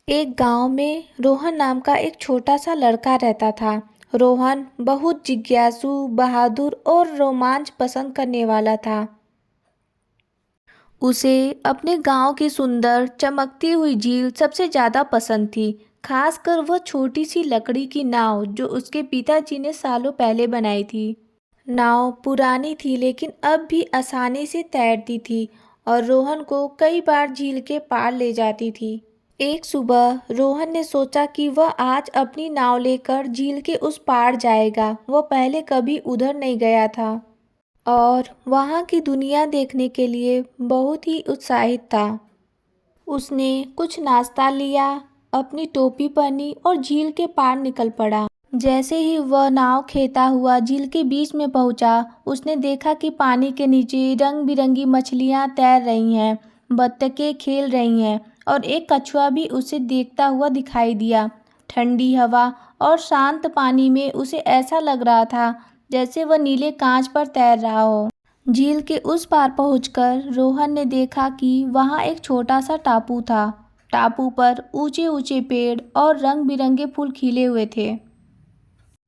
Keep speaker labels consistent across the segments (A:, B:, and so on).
A: एक गांव में रोहन नाम का एक छोटा सा लड़का रहता था। रोहन बहुत जिज्ञासु, बहादुर और रोमांच पसंद करने वाला था। उसे अपने गांव की सुंदर चमकती हुई झील सबसे ज्यादा पसंद थी। खासकर वह छोटी सी लकड़ी की नाव जो उसके पिताजी ने सालों पहले बनाई थी। नाव पुरानी थी लेकिन अब भी आसानी से तैरती थी और रोहन को कई बार झील के पार ले जाती थी। एक सुबह रोहन ने सोचा कि वह आज अपनी नाव लेकर झील के उस पार जाएगा। वह पहले कभी उधर नहीं गया था और वहाँ की दुनिया देखने के लिए बहुत ही उत्साहित था। उसने कुछ नाश्ता लिया, अपनी टोपी पहनी और झील के पार निकल पड़ा। जैसे ही वह नाव खेता हुआ झील के बीच में पहुंचा, उसने देखा कि पानी के नीचे रंग बिरंगी मछलियां तैर रही हैं, बत्तखें खेल रही हैं और एक कछुआ भी उसे देखता हुआ दिखाई दिया। ठंडी हवा और शांत पानी में उसे ऐसा लग रहा था जैसे वह नीले कांच पर तैर रहा हो। झील के उस पार पहुंचकर रोहन ने देखा कि वहां एक छोटा सा टापू था। टापू पर ऊंचे ऊंचे पेड़ और रंग बिरंगे फूल खिले हुए थे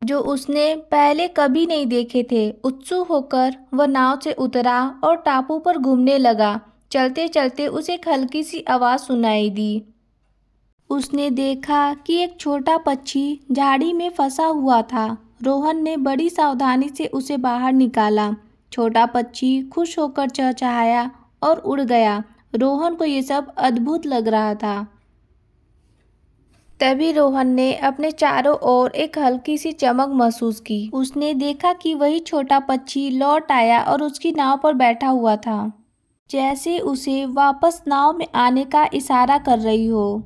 A: जो उसने पहले कभी नहीं देखे थे। उत्सुक होकर वह नाव से उतरा और टापू पर घूमने लगा। चलते चलते उसे एक हल्की सी आवाज सुनाई दी। उसने देखा कि एक छोटा पक्षी झाड़ी में फंसा हुआ था। रोहन ने बड़ी सावधानी से उसे बाहर निकाला। छोटा पक्षी खुश होकर चहचहाया और उड़ गया। रोहन को ये सब अद्भुत लग रहा था। तभी रोहन ने अपने चारों ओर एक हल्की सी चमक महसूस की। उसने देखा कि वही छोटा पक्षी लौट आया और उसकी नाव पर बैठा हुआ था, जैसे उसे वापस नाव में आने का इशारा कर रही हो।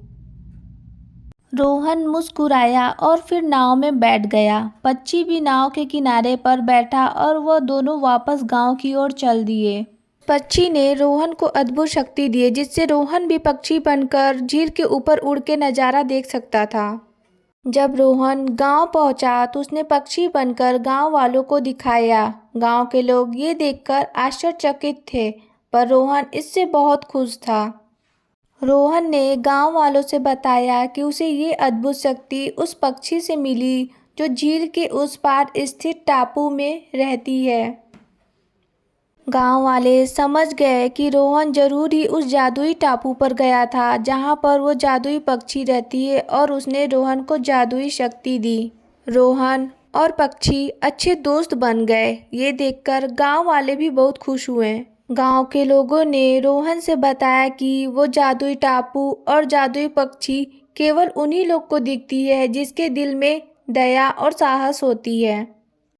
A: रोहन मुस्कुराया और फिर नाव में बैठ गया। पक्षी भी नाव के किनारे पर बैठा और वह दोनों वापस गांव की ओर चल दिए। पक्षी ने रोहन को अद्भुत शक्ति दी जिससे रोहन भी पक्षी बनकर झील के ऊपर उड़ के नज़ारा देख सकता था। जब रोहन गांव पहुंचा तो उसने पक्षी बनकर गांव वालों को दिखाया। गांव के लोग ये देखकर आश्चर्यचकित थे, पर रोहन इससे बहुत खुश था। रोहन ने गांव वालों से बताया कि उसे ये अद्भुत शक्ति उस पक्षी से मिली जो झील के उस पार स्थित टापू में रहती है। गांव वाले समझ गए कि रोहन जरूर ही उस जादुई टापू पर गया था जहां पर वो जादुई पक्षी रहती है और उसने रोहन को जादुई शक्ति दी। रोहन और पक्षी अच्छे दोस्त बन गए। ये देखकर गांव वाले भी बहुत खुश हुए। गांव के लोगों ने रोहन से बताया कि वो जादुई टापू और जादुई पक्षी केवल उन्हीं लोग को दिखती है जिसके दिल में दया और साहस होती है।